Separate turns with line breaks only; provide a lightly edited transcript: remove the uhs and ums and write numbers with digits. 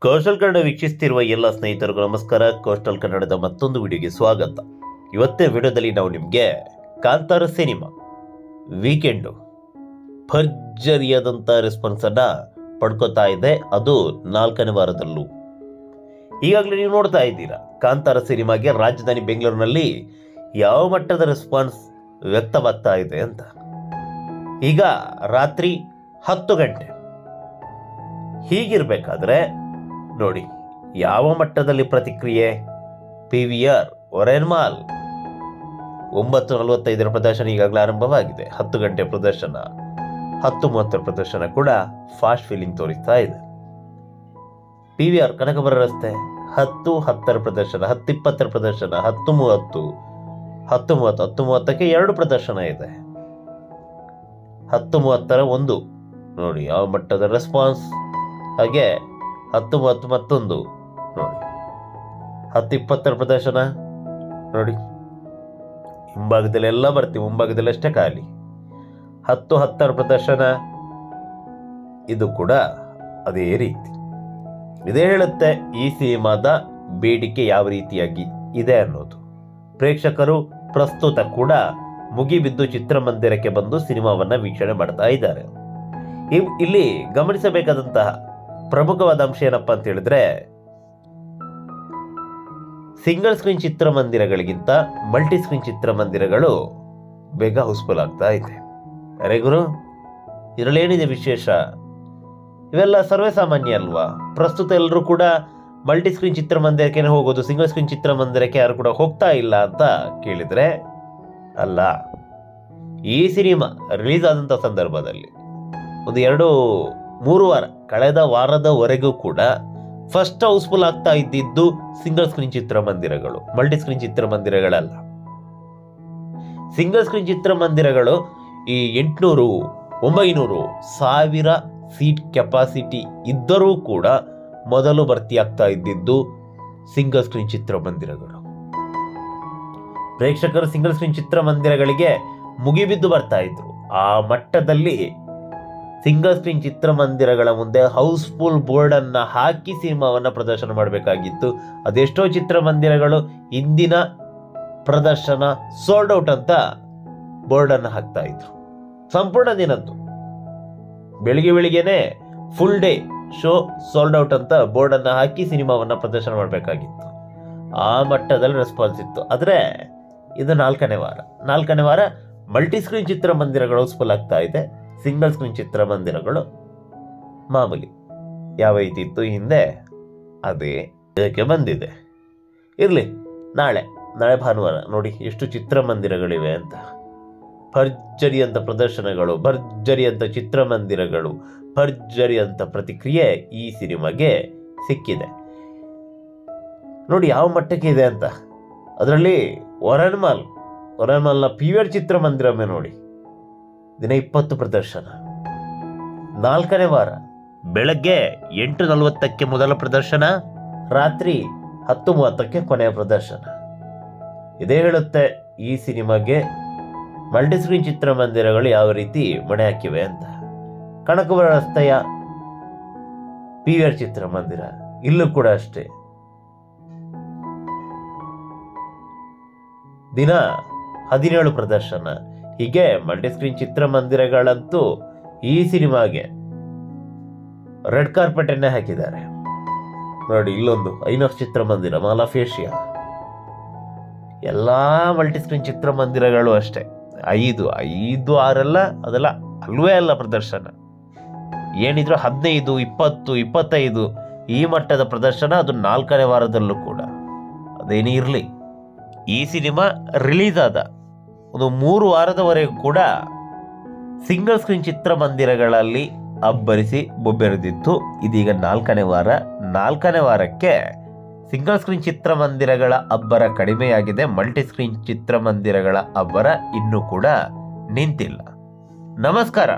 Coastal Kannada ವೀಕ್ಷಿಸ್ತಿರುವ ಎಲ್ಲ ಸ್ನೇಹಿತರಿಗೂ ನಮಸ್ಕಾರ. ಕೋಸ್ಟಲ್ ಕನ್ನಡದ ಮತ್ತೊಂದು ವಿಡಿಯೋಗೆ ಸ್ವಾಗತ. ಇವತ್ತೇ ವಿಡಿಯೋದಲ್ಲಿ ನಾವು ನಿಮಗೆ ಕಾಂತಾರ ಸಿನಿಮಾ ವೀಕೆಂಡು ಭರ್ಜರಿಯಾದಂಥ ರೆಸ್ಪಾನ್ಸನ್ನು ಪಡ್ಕೋತಾ ಇದೆ, ಅದು 4ನೇ ವಾರದಲ್ಲೂ. ಈಗಾಗಲೇ ನೀವು ನೋಡ್ತಾ ಇದ್ದೀರಾ ಕಾಂತಾರ ಸಿನಿಮಾಗೆ ರಾಜಧಾನಿ ಬೆಂಗಳೂರಿನಲ್ಲಿ ಯಾವ ಮಟ್ಟದ ರೆಸ್ಪಾನ್ಸ್ ವ್ಯಕ್ತವಾಗ್ತಾ ಇದೆ ಅಂತ. ಈಗ ರಾತ್ರಿ 10 ಗಂಟೆ. ಹೀಗಿರಬೇಕಾದ್ರೆ ನೋಡಿ ಯಾವ ಮಟ್ಟದಲ್ಲಿ ಪ್ರತಿಕ್ರಿಯೆ. PVR ಒರೇನ್ ಮಾಲ್ 9:45 ಪ್ರದರ್ಶನ ಈಗಾಗಲೇ ಆರಂಭವಾಗಿದೆ. 10 ಗಂಟೆ ಪ್ರದರ್ಶನ, 10:30 ಪ್ರದರ್ಶನ ಕೂಡ ಫಾಸ್ಟ್ ಫೀಲಿಂಗ್ ತೋರಿಸ್ತಾ ಇದೆ. PVR ಕನಕಪುರ ರಸ್ತೆ 10:10 ಪ್ರದರ್ಶನ, 10:20 ಪ್ರದರ್ಶನ, 10:30, 10:30ಕ್ಕೆ 2 ಪ್ರದರ್ಶನ ಇದೆ. 10:30 ಒಂದು ನೋಡಿ ಯಾವ ಮಟ್ಟದ ರೆಸ್ಪಾನ್ಸ್. ಹಾಗೆ 10:30 ಮತ್ತೊಂದು ನೋಡಿ, 10:20 ಪ್ರದರ್ಶನ ನೋಡಿ. ಹಿಂಭಾಗದಲ್ಲೆಲ್ಲ ಬರ್ತೀವಿ, ಮುಂಭಾಗದಲ್ಲಿ ಅಷ್ಟೇ ಖಾಲಿ. 10:10 ಪ್ರದರ್ಶನ, ಇದು ಕೂಡ ಅದೇ ರೀತಿ. ಇದೇ ಹೇಳುತ್ತೆ ಈ ಸಿನಿಮಾದ ಬೇಡಿಕೆ ಯಾವ ರೀತಿಯಾಗಿ ಇದೆ ಅನ್ನೋದು. ಪ್ರೇಕ್ಷಕರು ಪ್ರಸ್ತುತ ಕೂಡ ಮುಗಿಬಿದ್ದು ಚಿತ್ರಮಂದಿರಕ್ಕೆ ಬಂದು ಸಿನಿಮಾವನ್ನು ವೀಕ್ಷಣೆ ಮಾಡ್ತಾ ಇದ್ದಾರೆ. ಇಲ್ಲಿ ಗಮನಿಸಬೇಕಾದಂತಹ ಪ್ರಮುಖವಾದ ಅಂಶ ಏನಪ್ಪ ಅಂತ ಹೇಳಿದ್ರೆ, ಸಿಂಗಲ್ ಸ್ಕ್ರೀನ್ ಚಿತ್ರಮಂದಿರಗಳಿಗಿಂತ ಮಲ್ಟಿ ಸ್ಕ್ರೀನ್ ಚಿತ್ರಮಂದಿರಗಳು ಬೇಗ ಹೌಸ್ಫುಲ್ ಆಗ್ತಾ ಇದೆ. ಅರೆ ಗುರು, ಇದರಲ್ಲೇನಿದೆ ವಿಶೇಷ? ಇವೆಲ್ಲ ಸರ್ವೇ ಸಾಮಾನ್ಯ ಅಲ್ವಾ? ಪ್ರಸ್ತುತ ಎಲ್ಲರೂ ಕೂಡ ಮಲ್ಟಿ ಸ್ಕ್ರೀನ್ ಚಿತ್ರಮಂದಿರಕ್ಕೆ ಹೋಗೋದು, ಸಿಂಗಲ್ ಸ್ಕ್ರೀನ್ ಚಿತ್ರಮಂದಿರಕ್ಕೆ ಯಾರು ಕೂಡ ಹೋಗ್ತಾ ಇಲ್ಲ ಅಂತ ಕೇಳಿದರೆ ಅಲ್ಲ. ಈ ಸಿನಿಮಾ ರಿಲೀಸ್ ಆದಂಥ ಸಂದರ್ಭದಲ್ಲಿ ಒಂದು 2-3 ವಾರ, ಕಳೆದ ವಾರದವರೆಗೂ ಕೂಡ ಫಸ್ಟ್ ಹೌಸ್ಫುಲ್ ಆಗ್ತಾ ಇದ್ದಿದ್ದು ಸಿಂಗಲ್ ಸ್ಕ್ರೀನ್ ಚಿತ್ರಮಂದಿರಗಳು, ಮಲ್ಟಿ ಸ್ಕ್ರೀನ್ ಚಿತ್ರಮಂದಿರಗಳಲ್ಲ. ಸಿಂಗಲ್ ಸ್ಕ್ರೀನ್ ಚಿತ್ರಮಂದಿರಗಳು ಈ 800, 900, 1000 ಸೀಟ್ ಕೆಪಾಸಿಟಿ ಇದ್ದರೂ ಕೂಡ ಮೊದಲು ಭರ್ತಿಯಾಗ್ತಾ ಇದ್ದಿದ್ದು ಸಿಂಗಲ್ ಸ್ಕ್ರೀನ್ ಚಿತ್ರಮಂದಿರಗಳು. ಪ್ರೇಕ್ಷಕರು ಸಿಂಗಲ್ ಸ್ಕ್ರೀನ್ ಚಿತ್ರಮಂದಿರಗಳಿಗೆ ಮುಗಿಬಿದ್ದು ಬರ್ತಾ ಇದ್ರು. ಆ ಮಟ್ಟದಲ್ಲಿ ಸಿಂಗಲ್ ಸ್ಕ್ರೀನ್ ಚಿತ್ರಮಂದಿರಗಳ ಮುಂದೆ ಹೌಸ್ಫುಲ್ ಬೋರ್ಡನ್ನು ಹಾಕಿ ಸಿನಿಮಾವನ್ನು ಪ್ರದರ್ಶನ ಮಾಡಬೇಕಾಗಿತ್ತು. ಅದೆಷ್ಟೋ ಚಿತ್ರಮಂದಿರಗಳು ಇಂದಿನ ಪ್ರದರ್ಶನ ಸೋಲ್ಡ್ ಔಟ್ ಅಂತ ಬೋರ್ಡನ್ನು ಹಾಕ್ತಾ ಇದ್ರು. ಸಂಪೂರ್ಣ ದಿನದ್ದು ಬೆಳಿಗ್ಗೆನೆ full day show sold out ಅಂತ ಬೋರ್ಡನ್ನು ಹಾಕಿ ಸಿನಿಮಾವನ್ನು ಪ್ರದರ್ಶನ ಮಾಡಬೇಕಾಗಿತ್ತು. ಆ ಮಟ್ಟದಲ್ಲಿ ರೆಸ್ಪಾನ್ಸ್ ಇತ್ತು. ಆದರೆ ಇದು 4ನೇ ವಾರ. 4ನೇ ವಾರ ಮಲ್ಟಿ ಸ್ಕ್ರೀನ್ ಚಿತ್ರಮಂದಿರಗಳು ಹೌಸ್ಫುಲ್ ಆಗ್ತಾ ಇದೆ, ಸಿಂಗಲ್ ಸ್ಕ್ರೀನ್ ಚಿತ್ರಮಂದಿರಗಳು ಮಾಮೂಲಿ ಯಾವ ರೀತಿ ಇತ್ತು ಹಿಂದೆ ಅದೇ ಇದಕ್ಕೆ ಬಂದಿದೆ. ಇರಲಿ, ನಾಳೆ ಭಾನುವಾರ ನೋಡಿ ಎಷ್ಟು ಚಿತ್ರಮಂದಿರಗಳಿವೆ ಅಂತ. ಭರ್ಜರಿ ಅಂತ ಪ್ರದರ್ಶನಗಳು, ಭರ್ಜರಿ ಅಂತ ಚಿತ್ರಮಂದಿರಗಳು, ಭರ್ಜರಿ ಅಂತ ಪ್ರತಿಕ್ರಿಯೆ ಈ ಸಿನಿಮಾಗೆ ಸಿಕ್ಕಿದೆ. ನೋಡಿ ಯಾವ ಮಟ್ಟಕ್ಕೆ ಇದೆ ಅಂತ. ಅದರಲ್ಲಿ ಒರೇನ್ ಮಾಲ್ನ PVR ಚಿತ್ರಮಂದಿರವೇ ನೋಡಿ ದಿನ 20 ಪ್ರದರ್ಶನ. 4ನೇ ವಾರ ಬೆಳಗ್ಗೆ 8:40ಕ್ಕೆ ಮೊದಲ ಪ್ರದರ್ಶನ, ರಾತ್ರಿ 10:30ಕ್ಕೆ ಕೊನೆಯ ಪ್ರದರ್ಶನ. ಇದೇ ಹೇಳುತ್ತೆ ಈ ಸಿನಿಮಾಗೆ ಮಲ್ಟಿ ಸ್ಕ್ರೀನ್ ಚಿತ್ರಮಂದಿರಗಳು ಯಾವ ರೀತಿ ಮಣೆ ಹಾಕಿವೆ ಅಂತ. ಕನಕಪುರ ರಸ್ತೆಯ PVR ಚಿತ್ರಮಂದಿರ, ಇಲ್ಲೂ ಕೂಡ ಅಷ್ಟೇ ದಿನ 17 ಪ್ರದರ್ಶನ. ಹೀಗೆ ಮಲ್ಟಿ ಸ್ಕ್ರೀನ್ ಚಿತ್ರಮಂದಿರಗಳಂತೂ ಈ ಸಿನಿಮಾಗೆ ರೆಡ್ ಕಾರ್ಪೆಟ್ ಅನ್ನೇ ಹಾಕಿದ್ದಾರೆ ನೋಡಿ. ಇಲ್ಲೊಂದು ಐನಾಕ್ಸ್ ಚಿತ್ರಮಂದಿರ, ಮಾಲ್ ಆಫ್ ಏಷ್ಯಾ, ಎಲ್ಲ ಮಲ್ಟಿ ಸ್ಕ್ರೀನ್ ಚಿತ್ರಮಂದಿರಗಳು ಅಷ್ಟೇ. 5, 6 ಅದೆಲ್ಲ ಅಲ್ವೇ ಅಲ್ಲ ಪ್ರದರ್ಶನ. ಏನಿದ್ರು 15, 20, 25 ಈ ಮಟ್ಟದ ಪ್ರದರ್ಶನ, ಅದು 4ನೇ ವಾರದಲ್ಲೂ ಕೂಡ. ಅದೇನೇ ಇರಲಿ, ಈ ಸಿನಿಮಾ ರಿಲೀಸ್ ಆದ ಒಂದು 3 ವಾರದವರೆಗೂ ಕೂಡ ಸಿಂಗಲ್ ಸ್ಕ್ರೀನ್ ಚಿತ್ರಮಂದಿರಗಳಲ್ಲಿ ಅಬ್ಬರಿಸಿ ಬೊಬ್ಬೆರೆದಿತ್ತು. ಇದೀಗ 4ನೇ ವಾರ. 4ನೇ ವಾರಕ್ಕೆ ಸಿಂಗಲ್ ಸ್ಕ್ರೀನ್ ಚಿತ್ರಮಂದಿರಗಳ ಅಬ್ಬರ ಕಡಿಮೆಯಾಗಿದೆ, ಮಲ್ಟಿ ಸ್ಕ್ರೀನ್ ಚಿತ್ರಮಂದಿರಗಳ ಅಬ್ಬರ ಇನ್ನೂ ಕೂಡ ನಿಂತಿಲ್ಲ. ನಮಸ್ಕಾರ.